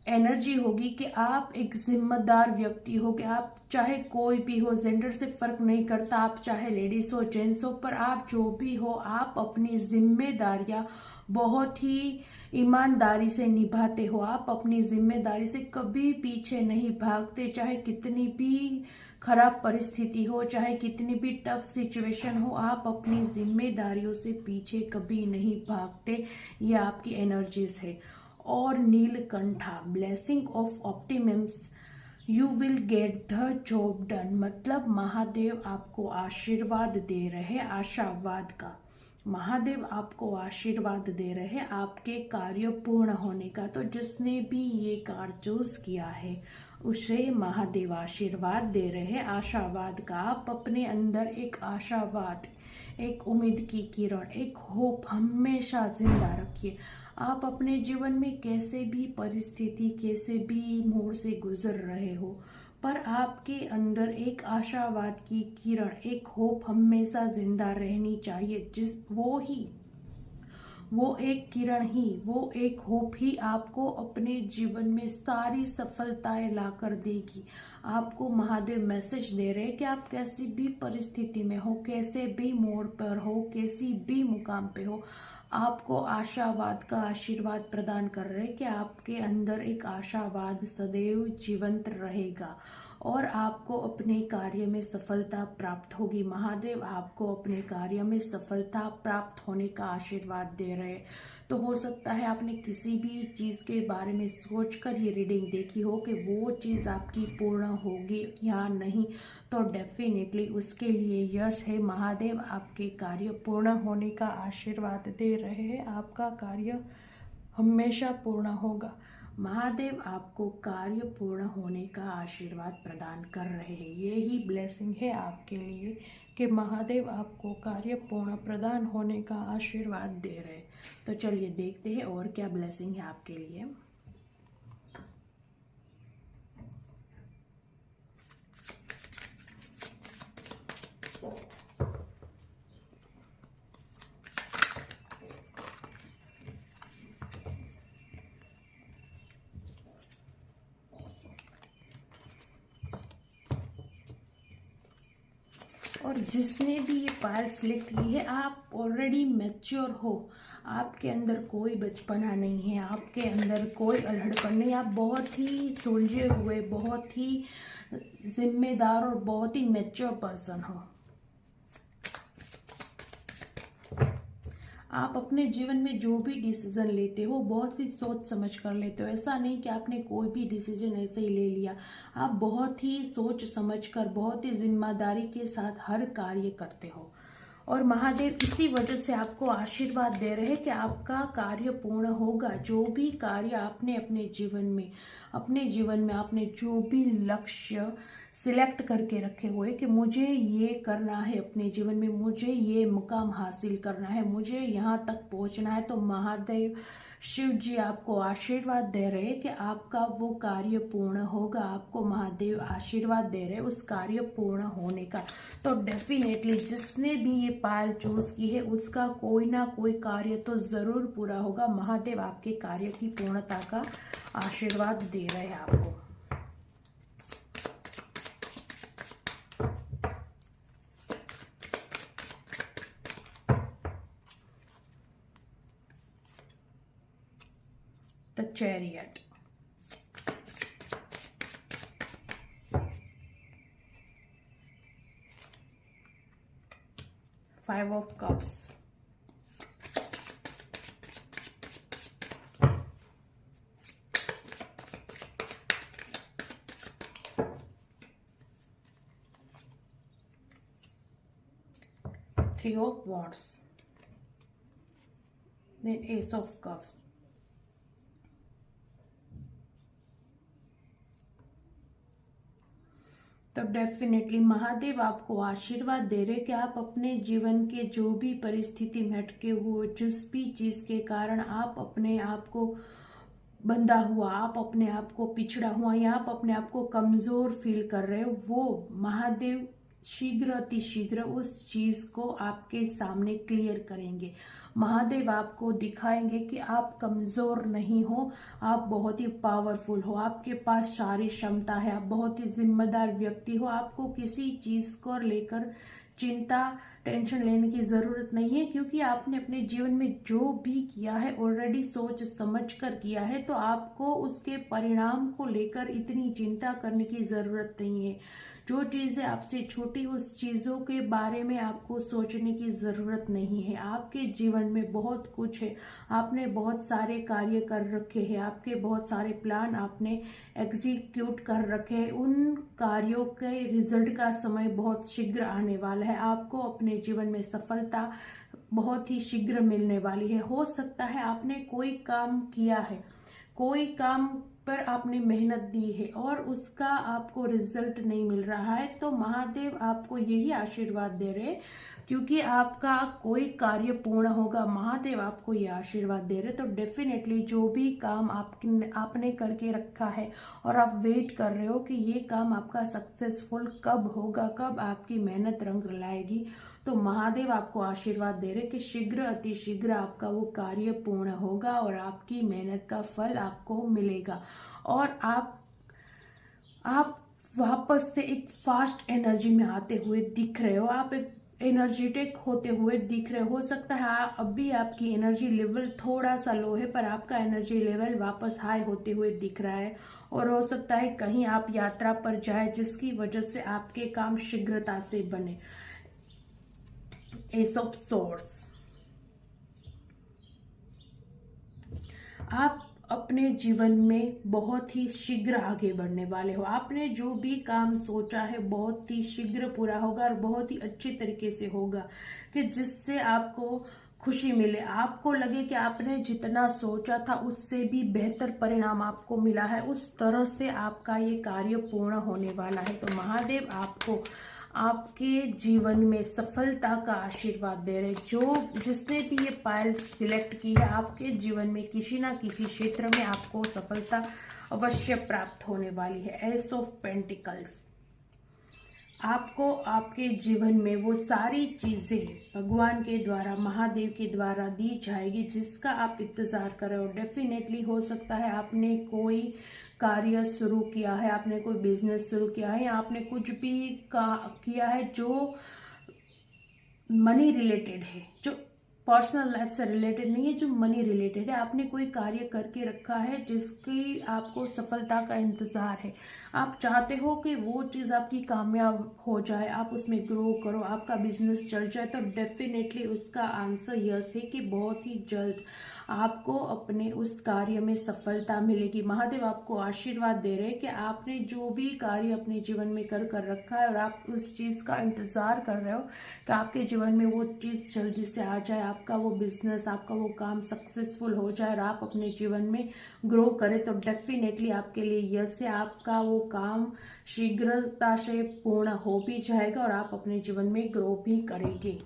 एनर्जी होगी कि आप एक जिम्मेदार व्यक्ति हो। कि आप चाहे कोई भी हो, जेंडर से फर्क नहीं करता, आप चाहे लेडीज हो जेंट्स हो, पर आप जो भी हो, आप अपनी जिम्मेदारियां बहुत ही ईमानदारी से निभाते हो। आप अपनी जिम्मेदारी से कभी पीछे नहीं भागते, चाहे कितनी भी खराब परिस्थिति हो, चाहे कितनी भी टफ सिचुएशन हो, आप अपनी जिम्मेदारियों से पीछे कभी नहीं भागते। ये आपकी एनर्जीज है। और Neelkantha, blessing of optimism, you will get the job done. मतलब महादेव आपको आशीर्वाद दे रहे, आशावाद का। महादेव आपको आशीर्वाद दे रहे आपके कार्य पूर्ण होने का। तो जिसने भी ये कार्ड चूज किया है, उसे महादेव आशीर्वाद दे रहे आशावाद का। आप अपने अंदर एक आशावाद, एक उम्मीद की किरण, एक होप हमेशा जिंदा रखिए। आप अपने जीवन में कैसे भी परिस्थिति, कैसे भी मोड़ से गुजर रहे हो, पर आपके अंदर एक आशावाद की किरण, एक होप हमेशा जिंदा रहनी चाहिए। वो एक किरण ही, वो एक होप ही आपको अपने जीवन में सारी सफलताएं लाकर देगी। आपको महादेव मैसेज दे रहे हैं कि आप कैसी भी परिस्थिति में हो, कैसे भी मोड़ पर हो, कैसी भी मुकाम पे हो, आपको आशावाद का आशीर्वाद प्रदान कर रहे हैं कि आपके अंदर एक आशावाद सदैव जीवंत रहेगा और आपको अपने कार्य में सफलता प्राप्त होगी। महादेव आपको अपने कार्य में सफलता प्राप्त होने का आशीर्वाद दे रहे हैं। तो हो सकता है आपने किसी भी चीज़ के बारे में सोचकर ये रीडिंग देखी हो कि वो चीज़ आपकी पूर्ण होगी या नहीं, तो डेफिनेटली उसके लिए यश है। महादेव आपके कार्य पूर्ण होने का आशीर्वाद दे रहे हैं। आपका कार्य हमेशा पूर्ण होगा। महादेव आपको कार्य पूर्ण होने का आशीर्वाद प्रदान कर रहे हैं। ये ही ब्लेसिंग है आपके लिए कि महादेव आपको कार्य पूर्ण प्रदान होने का आशीर्वाद दे रहे हैं। तो चलिए देखते हैं और क्या ब्लेसिंग है आपके लिए। और जिसने भी ये पायल सिलेक्ट की है, आप ऑलरेडी मैच्योर हो। आपके अंदर कोई बचपना नहीं है, आपके अंदर कोई अल्हड़पन नहीं। आप बहुत ही सुलझे हुए, बहुत ही जिम्मेदार और बहुत ही मैच्योर पर्सन हो। आप अपने जीवन में जो भी डिसीजन लेते हो बहुत ही सोच समझ कर लेते हो। ऐसा नहीं कि आपने कोई भी डिसीजन ऐसे ही ले लिया। आप बहुत ही सोच समझ कर, बहुत ही जिम्मेदारी के साथ हर कार्य करते हो। और महादेव इसी वजह से आपको आशीर्वाद दे रहे हैं कि आपका कार्य पूर्ण होगा। जो भी कार्य आपने अपने जीवन में आपने जो भी लक्ष्य सिलेक्ट करके रखे हुए कि मुझे ये करना है अपने जीवन में, मुझे ये मुकाम हासिल करना है, मुझे यहाँ तक पहुँचना है, तो महादेव शिव जी आपको आशीर्वाद दे रहे हैं कि आपका वो कार्य पूर्ण होगा। आपको महादेव आशीर्वाद दे रहे हैं उस कार्य पूर्ण होने का। तो डेफिनेटली जिसने भी ये पायल चूज की है उसका कोई ना कोई कार्य तो जरूर पूरा होगा। महादेव आपके कार्य की पूर्णता का आशीर्वाद दे रहे हैं आपको। The Chariot, Five of Cups, Three of Wands, then Ace of Cups. तो डेफिनेटली महादेव आपको आशीर्वाद दे रहे कि आप अपने जीवन के जो भी परिस्थिति में अटके हुए, जिस भी चीज के कारण आप अपने आप को बंधा हुआ, आप अपने आप को पिछड़ा हुआ या आप अपने आप को कमजोर फील कर रहे हो, वो महादेव शीघ्र अति शीघ्र उस चीज को आपके सामने क्लियर करेंगे। महादेव आपको दिखाएंगे कि आप कमजोर नहीं हो, आप बहुत ही पावरफुल हो, आपके पास सारी क्षमता है, आप बहुत ही जिम्मेदार व्यक्ति हो। आपको किसी चीज को लेकर चिंता टेंशन लेने की जरूरत नहीं है, क्योंकि आपने अपने जीवन में जो भी किया है ऑलरेडी सोच समझ कर किया है। तो आपको उसके परिणाम को लेकर इतनी चिंता करने की जरूरत नहीं है। जो चीजें आपसे छोटी, उस चीजों के बारे में आपको सोचने की जरूरत नहीं है। आपके जीवन में बहुत कुछ है, आपने बहुत सारे कार्य कर रखे हैं, आपके बहुत सारे प्लान आपने एग्जीक्यूट कर रखे हैं। उन कार्यों के रिजल्ट का समय बहुत शीघ्र आने वाला है। आपको अपने जीवन में सफलता बहुत ही शीघ्र मिलने वाली है। हो सकता है आपने कोई काम किया है, कोई काम पर आपने मेहनत दी है और उसका आपको रिजल्ट नहीं मिल रहा है, तो महादेव आपको यही आशीर्वाद दे रहे, क्योंकि आपका कोई कार्य पूर्ण होगा। महादेव आपको ये आशीर्वाद दे रहे। तो डेफिनेटली जो भी काम आपने करके रखा है और आप वेट कर रहे हो कि ये काम आपका सक्सेसफुल कब होगा, कब आपकी मेहनत रंग लाएगी, तो महादेव आपको आशीर्वाद दे रहे कि शीघ्र अति शीघ्र आपका वो कार्य पूर्ण होगा और आपकी मेहनत का फल आपको मिलेगा। और आप वापस से एक फास्ट एनर्जी में आते हुए दिख रहे हो, आप एक एनर्जेटिक होते हुए दिख रहे हो सकता है अभी आपकी एनर्जी लेवल थोड़ा सा लो है, पर आपका एनर्जी लेवल वापस हाई होते हुए दिख रहा है। और हो सकता है कहीं आप यात्रा पर जाए जिसकी वजह से आपके काम शीघ्रता से बने। एस ऑफ सोर्ड्स, आप अपने जीवन में बहुत ही शीघ्र आगे बढ़ने वाले हो। आपने जो भी काम सोचा है बहुत ही शीघ्र पूरा होगा और बहुत ही अच्छे तरीके से होगा, कि जिससे आपको खुशी मिले, आपको लगे कि आपने जितना सोचा था उससे भी बेहतर परिणाम आपको मिला है। उस तरह से आपका ये कार्य पूर्ण होने वाला है। तो महादेव आपको आपके जीवन में सफलता का आशीर्वाद दे रहे। जिसने भी ये पायल सिलेक्ट की है, आपके जीवन में किसी ना किसी क्षेत्र में आपको सफलता अवश्य प्राप्त होने वाली है। एस ऑफ पेंटिकल्स, आपको आपके जीवन में वो सारी चीजें भगवान के द्वारा, महादेव के द्वारा दी जाएगी जिसका आप इंतजार कर रहे हो। डेफिनेटली हो सकता है आपने कोई कार्य शुरू किया है, आपने कोई बिजनेस शुरू किया है, या आपने कुछ भी किया है जो मनी रिलेटेड है, जो पर्सनल लाइफ से रिलेटेड नहीं है, जो मनी रिलेटेड है। आपने कोई कार्य करके रखा है जिसकी आपको सफलता का इंतजार है, आप चाहते हो कि वो चीज़ आपकी कामयाब हो जाए, आप उसमें ग्रो करो, आपका बिजनेस चल जाए, तो डेफिनेटली उसका आंसर यस है कि बहुत ही जल्द आपको अपने उस कार्य में सफलता मिलेगी। महादेव आपको आशीर्वाद दे रहे हैं कि आपने जो भी कार्य अपने जीवन में कर रखा है और आप उस चीज़ का इंतज़ार कर रहे हो कि आपके जीवन में वो चीज़ जल्दी से आ जाए, आपका वो बिजनेस, आपका वो काम सक्सेसफुल हो जाए और आप अपने जीवन में ग्रो करें, तो डेफिनेटली आपके लिए यस है। आपका वो काम शीघ्रता से पूर्ण हो भी जाएगा और आप अपने जीवन में ग्रो भी करेंगे।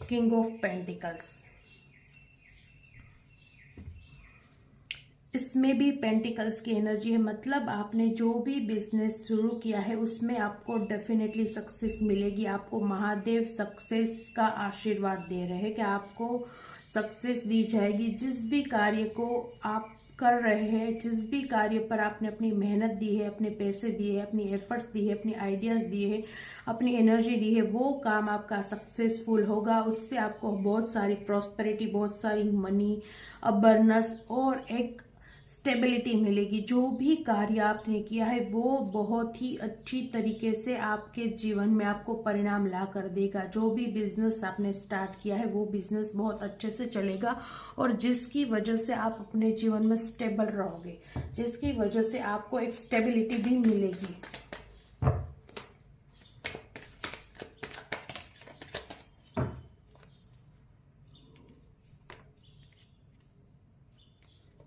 किंग ऑफ पेंटिकल्स, इसमें भी पेंटिकल्स की एनर्जी है, मतलब आपने जो भी बिजनेस शुरू किया है उसमें आपको डेफिनेटली सक्सेस मिलेगी। आपको महादेव सक्सेस का आशीर्वाद दे रहे हैं कि आपको सक्सेस दी जाएगी। जिस भी कार्य को आप कर रहे हैं, जिस भी कार्य पर आपने अपनी मेहनत दी है, अपने पैसे दिए हैं, अपनी एफर्ट्स दी है, अपनी आइडियाज़ दिए हैं, अपनी एनर्जी दी है, वो काम आपका सक्सेसफुल होगा। उससे आपको बहुत सारी प्रॉस्पेरिटी, बहुत सारी मनी, अबंडेंस और एक स्टेबिलिटी मिलेगी। जो भी कार्य आपने किया है वो बहुत ही अच्छी तरीके से आपके जीवन में आपको परिणाम ला कर देगा। जो भी बिजनेस आपने स्टार्ट किया है वो बिजनेस बहुत अच्छे से चलेगा और जिसकी वजह से आप अपने जीवन में स्टेबल रहोगे, जिसकी वजह से आपको एक स्टेबिलिटी भी मिलेगी।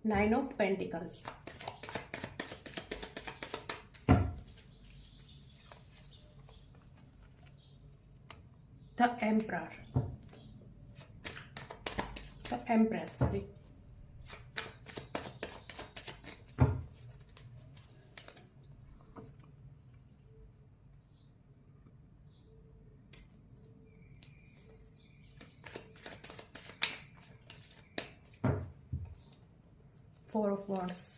Nine of pentacles, the emperor, the empress, sorry, four of wands,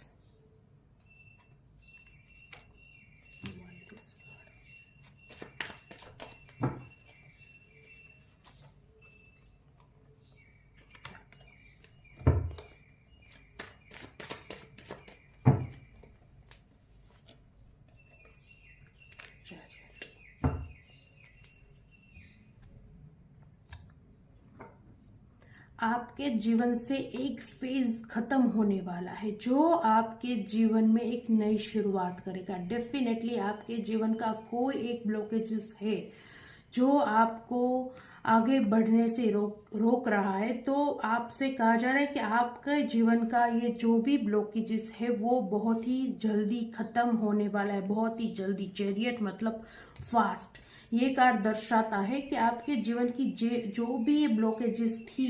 आपके जीवन से एक फेज खत्म होने वाला है जो आपके जीवन में एक नई शुरुआत करेगा। डेफिनेटली आपके जीवन का कोई एक ब्लॉकेजेस है जो आपको आगे बढ़ने से रोक रहा है, तो आपसे कहा जा रहा है कि आपके जीवन का ये जो भी ब्लॉकेजेस है वो बहुत ही जल्दी खत्म होने वाला है, बहुत ही जल्दी। चैरियट मतलब फास्ट, ये कार्ड दर्शाता है कि आपके जीवन की जो भी ये ब्लॉकेजेस थी,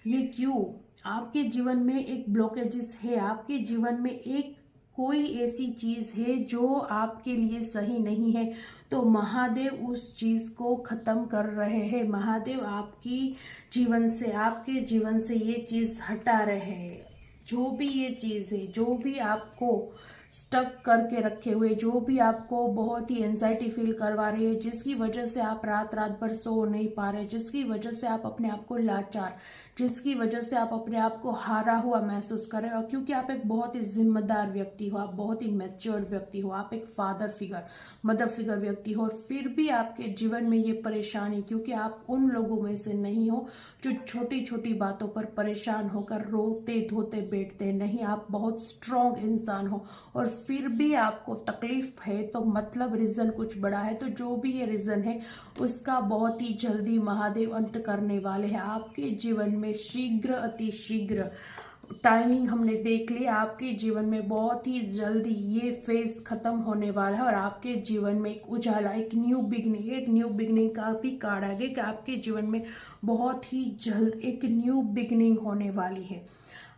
ये क्यों आपके जीवन में एक ब्लॉकेजेस है, आपके जीवन में एक कोई ऐसी चीज है जो आपके लिए सही नहीं है, तो महादेव उस चीज को खत्म कर रहे हैं। महादेव आपकी जीवन से, आपके जीवन से ये चीज हटा रहे हैं। जो भी ये चीज है, जो भी आपको स्टक करके रखे हुए, जो भी आपको बहुत ही एंजाइटी फील करवा रही है, जिसकी वजह से आप रात रात भर सो नहीं पा रहे, जिसकी वजह से आप अपने आप को लाचार, जिसकी वजह से आप अपने आप को हारा हुआ महसूस कर रहे हो, क्योंकि आप एक बहुत ही जिम्मेदार व्यक्ति हो, आप बहुत ही मैच्योर्ड व्यक्ति हो, आप एक फादर फिगर, मदर फिगर व्यक्ति हो, और फिर भी आपके जीवन में ये परेशानी, क्योंकि आप उन लोगों में से नहीं हो जो छोटी छोटी बातों पर परेशान होकर रोते धोते बैठते हैं। नहीं, आप बहुत स्ट्रांग इंसान हो और फिर भी आपको तकलीफ है, तो मतलब रीजन कुछ बड़ा है। तो जो भी ये रीजन है उसका बहुत ही जल्दी महादेव अंत करने वाले हैं। आपके जीवन में शीघ्र, अति शीघ्र, टाइमिंग हमने देख ली, आपके जीवन में बहुत ही जल्दी ये फेज खत्म होने वाला है और आपके जीवन में एक उजाला, एक न्यू बिगनिंग का भी कार्ड आगे कि आपके जीवन में बहुत ही जल्द एक न्यू बिगनिंग होने वाली है।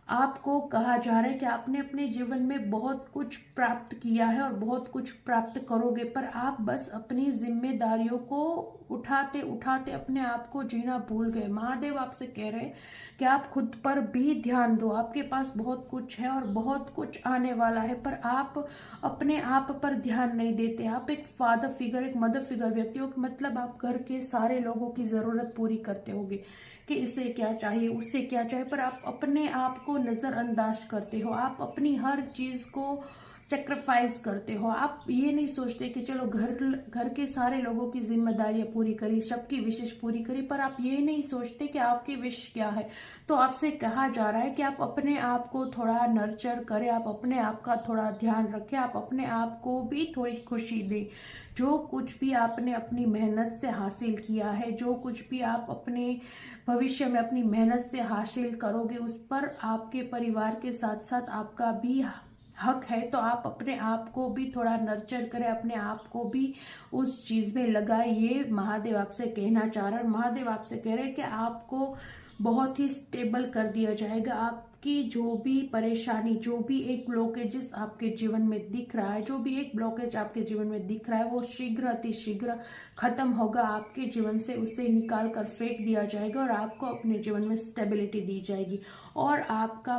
आपको कहा जा रहा है कि आपने अपने जीवन में बहुत कुछ प्राप्त किया है और बहुत कुछ प्राप्त करोगे, पर आप बस अपनी जिम्मेदारियों को उठाते उठाते अपने आप को जीना भूल गए। महादेव आपसे कह रहे हैं कि आप खुद पर भी ध्यान दो। आपके पास बहुत कुछ है और बहुत कुछ आने वाला है, पर आप अपने आप पर ध्यान नहीं देते। आप एक फादर फिगर, एक मदर फिगर व्यक्ति हो, मतलब आप घर के सारे लोगों की जरूरत पूरी करते होगे कि इसे क्या चाहिए, उससे क्या चाहिए, पर आप अपने आप को नजरअंदाज करते हो। आप अपनी हर चीज को सेक्रीफाइस करते हो। आप ये नहीं सोचते कि चलो घर के सारे लोगों की जिम्मेदारियां पूरी करी, सबकी विशेष पूरी करी, पर आप ये नहीं सोचते कि आपकी विश क्या है। तो आपसे कहा जा रहा है कि आप अपने आप को थोड़ा नर्चर करें, आप अपने आप का थोड़ा ध्यान रखें, आप अपने आप को भी थोड़ी खुशी दें। जो कुछ भी आपने अपनी मेहनत से हासिल किया है, जो कुछ भी आप अपने भविष्य में अपनी मेहनत से हासिल करोगे, उस पर आपके परिवार के साथ साथ आपका भी हक है। तो आप अपने आप को भी थोड़ा नर्चर करें, अपने आप को भी उस चीज में लगाए। ये महादेव आपसे कहना चाह रहे हैं। महादेव आपसे कह रहे हैं कि आपको बहुत ही स्टेबल कर दिया जाएगा। आपकी जो भी परेशानी, जो भी एक ब्लॉकेजेस आपके जीवन में दिख रहा है, जो भी एक ब्लॉकेज आपके जीवन में दिख रहा है, वो शीघ्र अति शीघ्र खत्म होगा आपके जीवन से। उसे निकाल कर फेंक दिया जाएगा और आपको अपने जीवन में स्टेबिलिटी दी जाएगी। और आपका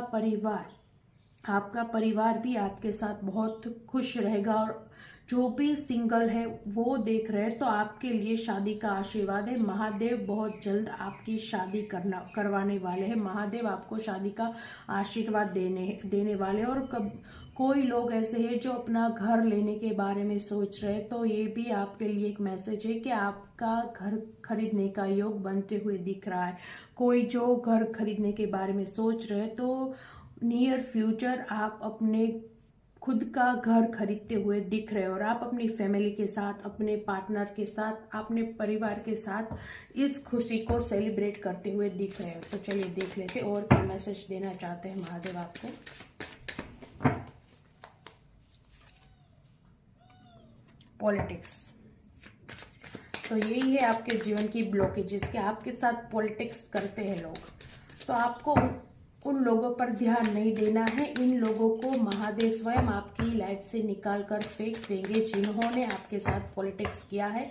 परिवार भी आपके साथ बहुत खुश रहेगा। और जो भी सिंगल है वो देख रहे हैं तो आपके लिए शादी का आशीर्वाद है। महादेव बहुत जल्द आपकी शादी करवाने वाले हैं। महादेव आपको शादी का आशीर्वाद देने वाले हैं। और कोई लोग ऐसे हैं जो अपना घर लेने के बारे में सोच रहे हैं, तो ये भी आपके लिए एक मैसेज है कि आपका घर खरीदने का योग बनते हुए दिख रहा है। कोई जो घर खरीदने के बारे में सोच रहे हैं, तो नियर फ्यूचर आप अपने खुद का घर खरीदते हुए दिख रहे हो और आप अपनी फैमिली के साथ, अपने पार्टनर के साथ, अपने परिवार के साथ इस खुशी को सेलिब्रेट करते हुए दिख रहे हो। तो चलिए देख लेते और क्या मैसेज देना चाहते हैं महादेव आपको। पॉलिटिक्स, तो यही है आपके जीवन की ब्लॉकेजेस कि आपके साथ पॉलिटिक्स करते हैं लोग। तो आपको उन लोगों पर ध्यान नहीं देना है। इन लोगों को महादेव स्वयं आपकी लाइफ से निकाल कर फेंक देंगे जिन्होंने आपके साथ पॉलिटिक्स किया है।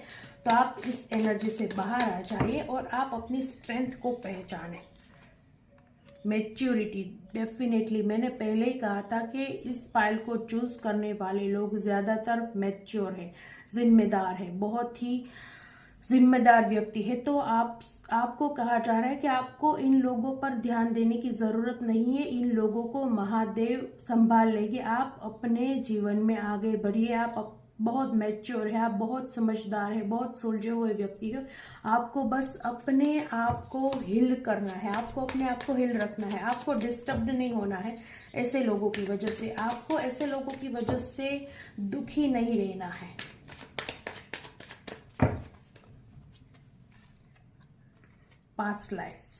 तो आप इस एनर्जी से बाहर आ जाइए और आप अपनी स्ट्रेंथ को पहचानें। मैच्योरिटी, डेफिनेटली मैंने पहले ही कहा था कि इस पाइल को चूज करने वाले लोग ज्यादातर मैच्योर है, जिम्मेदार है, बहुत ही जिम्मेदार व्यक्ति है। तो आपको कहा जा रहा है कि आपको इन लोगों पर ध्यान देने की जरूरत नहीं है। इन लोगों को महादेव संभाल लेंगे। आप अपने जीवन में आगे बढ़िए। आप बहुत मैच्योर है, आप बहुत समझदार है, बहुत सुलझे हुए व्यक्ति हो। आपको बस अपने आप को हील करना है, आपको अपने आप को हील रखना है। आपको डिस्टर्ब नहीं होना है ऐसे लोगों की वजह से। आपको ऐसे लोगों की वजह से दुखी नहीं रहना है। Past lives,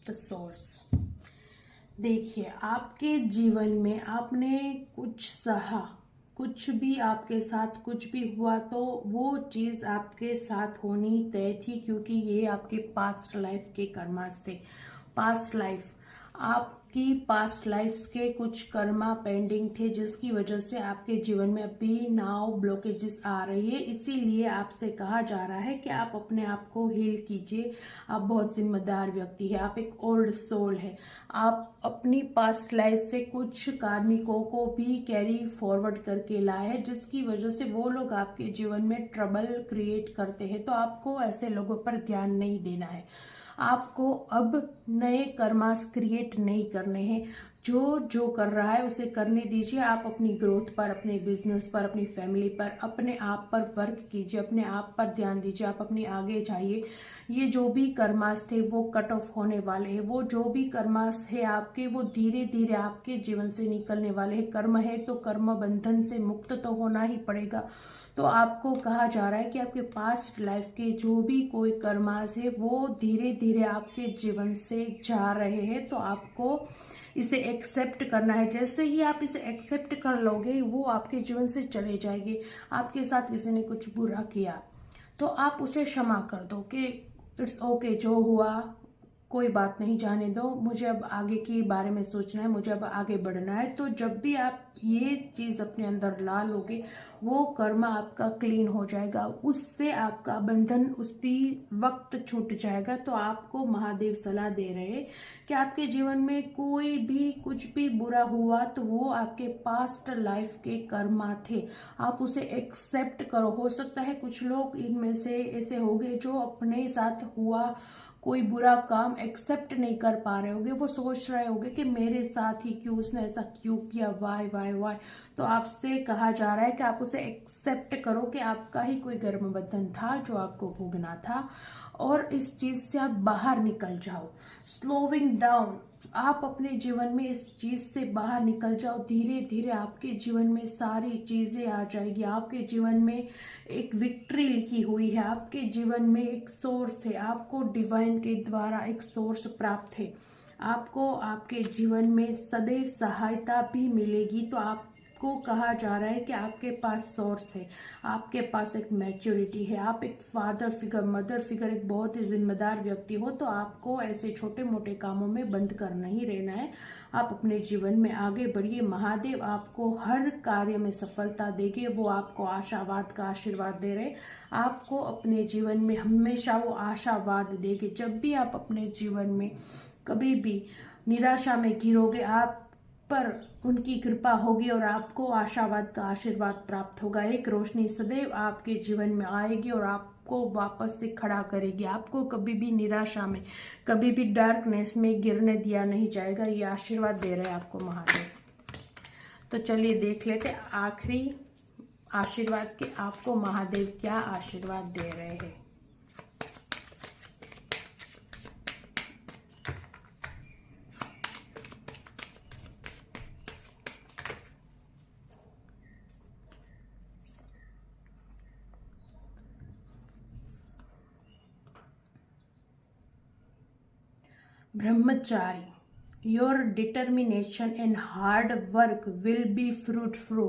the source. देखिए, आपके जीवन में आपने कुछ सहा, कुछ भी आपके साथ कुछ भी हुआ, तो वो चीज आपके साथ होनी तय थी, क्योंकि ये आपके पास्ट लाइफ के कर्मास थे। पास्ट लाइफ, आपकी पास्ट लाइफ के कुछ कर्मा पेंडिंग थे, जिसकी वजह से आपके जीवन में अभी नाउ ब्लॉकेजेस आ रही है। इसीलिए आपसे कहा जा रहा है कि आप अपने आप को हील कीजिए। आप बहुत जिम्मेदार व्यक्ति है, आप एक ओल्ड सोल है। आप अपनी पास्ट लाइफ से कुछ कार्मिकों को भी कैरी फॉरवर्ड करके लाए हैं, जिसकी वजह से वो लोग आपके जीवन में ट्रबल क्रिएट करते हैं। तो आपको ऐसे लोगों पर ध्यान नहीं देना है। आपको अब नए कर्मास क्रिएट नहीं करने हैं। जो कर रहा है उसे करने दीजिए। आप अपनी ग्रोथ पर, अपने बिजनेस पर, अपनी फैमिली पर, अपने आप पर वर्क कीजिए, अपने आप पर ध्यान दीजिए। आप अपने आगे जाइए। ये जो भी कर्मास थे वो कट ऑफ होने वाले हैं। वो जो भी कर्मास है आपके, वो धीरे धीरे आपके जीवन से निकलने वाले हैं। कर्म है तो कर्म बंधन से मुक्त तो होना ही पड़ेगा। तो आपको कहा जा रहा है कि आपके पास्ट लाइफ के जो भी कोई कर्मास है वो धीरे धीरे आपके जीवन से जा रहे हैं। तो आपको इसे एक्सेप्ट करना है। जैसे ही आप इसे एक्सेप्ट कर लोगे वो आपके जीवन से चले जाएगी। आपके साथ किसी ने कुछ बुरा किया तो आप उसे क्षमा कर दो कि इट्स ओके, जो हुआ कोई बात नहीं, जाने दो, मुझे अब आगे के बारे में सोचना है, मुझे अब आगे बढ़ना है। तो जब भी आप ये चीज़ अपने अंदर ला लोगे वो कर्म आपका क्लीन हो जाएगा, उससे आपका बंधन उसी वक्त छूट जाएगा। तो आपको महादेव सलाह दे रहे हैं कि आपके जीवन में कोई भी कुछ भी बुरा हुआ तो वो आपके पास्ट लाइफ के कर्मा थे, आप उसे एक्सेप्ट करो। हो सकता है कुछ लोग इनमें से ऐसे होंगे जो अपने साथ हुआ कोई बुरा काम एक्सेप्ट नहीं कर पा रहे होंगे, वो सोच रहे होंगे कि मेरे साथ ही क्यों, उसने ऐसा क्यों किया, वाई वाई वाई। तो आपसे कहा जा रहा है कि आप उसे एक्सेप्ट करो कि आपका ही कोई गर्म बंधन था जो आपको भोगना था, और इस चीज से आप बाहर निकल जाओ। स्लोइंग डाउन, आप अपने जीवन में इस चीज से बाहर निकल जाओ। धीरे धीरे आपके जीवन में सारी चीजें आ जाएगी। आपके जीवन में एक विक्ट्री लिखी हुई है, आपके जीवन में एक सोर्स है, आपको डिवाइन के द्वारा एक सोर्स प्राप्त है, आपको आपके जीवन में सदैव सहायता भी मिलेगी। तो आपको कहा जा रहा है कि आपके पास सोर्स है, आपके पास एक मैच्योरिटी है, आप एक फादर फिगर, मदर फिगर, एक बहुत ही जिम्मेदार व्यक्ति हो। तो आपको ऐसे छोटे मोटे कामों में बंद कर नहीं रहना है, आप अपने जीवन में आगे बढ़िए। महादेव आपको हर कार्य में सफलता देंगे, वो आपको आशावाद का आशीर्वाद दे रहे, आपको अपने जीवन में हमेशा वो आशावाद देंगे। जब भी आप अपने जीवन में कभी भी निराशा में घिरोगे, आप पर उनकी कृपा होगी और आपको आशावाद का आशीर्वाद प्राप्त होगा। एक रोशनी सदैव आपके जीवन में आएगी और आपको वापस से खड़ा करेगी। आपको कभी भी निराशा में, कभी भी डार्कनेस में गिरने दिया नहीं जाएगा। ये आशीर्वाद दे रहे हैं आपको महादेव। तो चलिए देख लेते हैं आखिरी आशीर्वाद के आपको महादेव क्या आशीर्वाद दे रहे हैं। Brahmachari, your determination and hard work will be fruitful.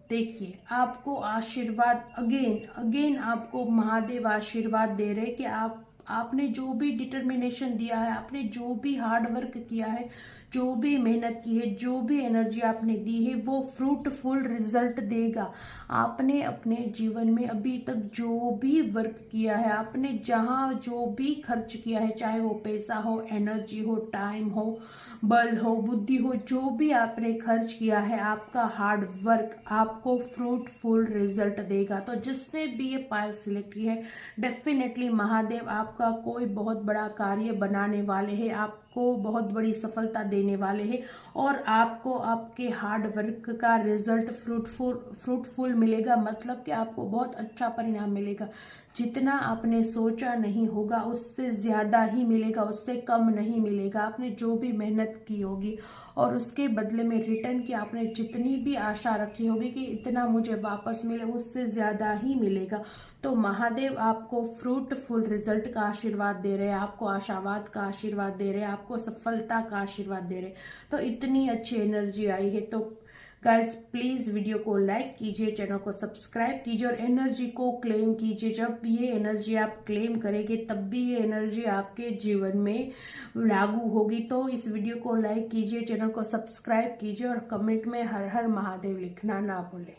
देखिए आपको आशीर्वाद अगेन आपको महादेव आशीर्वाद दे रहे कि आपने जो भी डिटर्मिनेशन दिया है, आपने जो भी हार्ड वर्क किया है, जो भी मेहनत की है, जो भी एनर्जी आपने दी है, वो फ्रूटफुल रिजल्ट देगा। आपने अपने जीवन में अभी तक जो भी वर्क किया है, आपने जहाँ जो भी खर्च किया है, चाहे वो पैसा हो, एनर्जी हो, टाइम हो, बल हो, बुद्धि हो, जो भी आपने खर्च किया है, आपका हार्ड वर्क आपको फ्रूटफुल रिजल्ट देगा। तो जिसने भी ये पायल सिलेक्ट की है, डेफिनेटली महादेव आपका कोई बहुत बड़ा कार्य बनाने वाले हैं, आपको बहुत बड़ी सफलता देने वाले हैं और आपको आपके हार्ड वर्क का रिजल्ट फ्रूटफुल मिलेगा। मतलब कि आपको बहुत अच्छा परिणाम मिलेगा। जितना आपने सोचा नहीं होगा उससे ज्यादा ही मिलेगा, उससे कम नहीं मिलेगा। आपने जो भी मेहनत की होगी और उसके बदले में रिटर्न की आपने जितनी भी आशा रखी होगी कि इतना मुझे वापस मिले, उससे ज्यादा ही मिलेगा। तो महादेव आपको फ्रूटफुल रिजल्ट का आशीर्वाद दे रहे हैं, आपको आशावाद का आशीर्वाद दे रहे हैं, आपको सफलता का आशीर्वाद दे रहे हैं। तो इतनी अच्छी एनर्जी आई है। तो गाइज प्लीज वीडियो को लाइक कीजिए, चैनल को सब्सक्राइब कीजिए और एनर्जी को क्लेम कीजिए। जब ये एनर्जी आप क्लेम करेंगे तब भी ये एनर्जी आपके जीवन में लागू होगी। तो इस वीडियो को लाइक कीजिए, चैनल को सब्सक्राइब कीजिए और कमेंट में हर हर महादेव लिखना ना भूलें।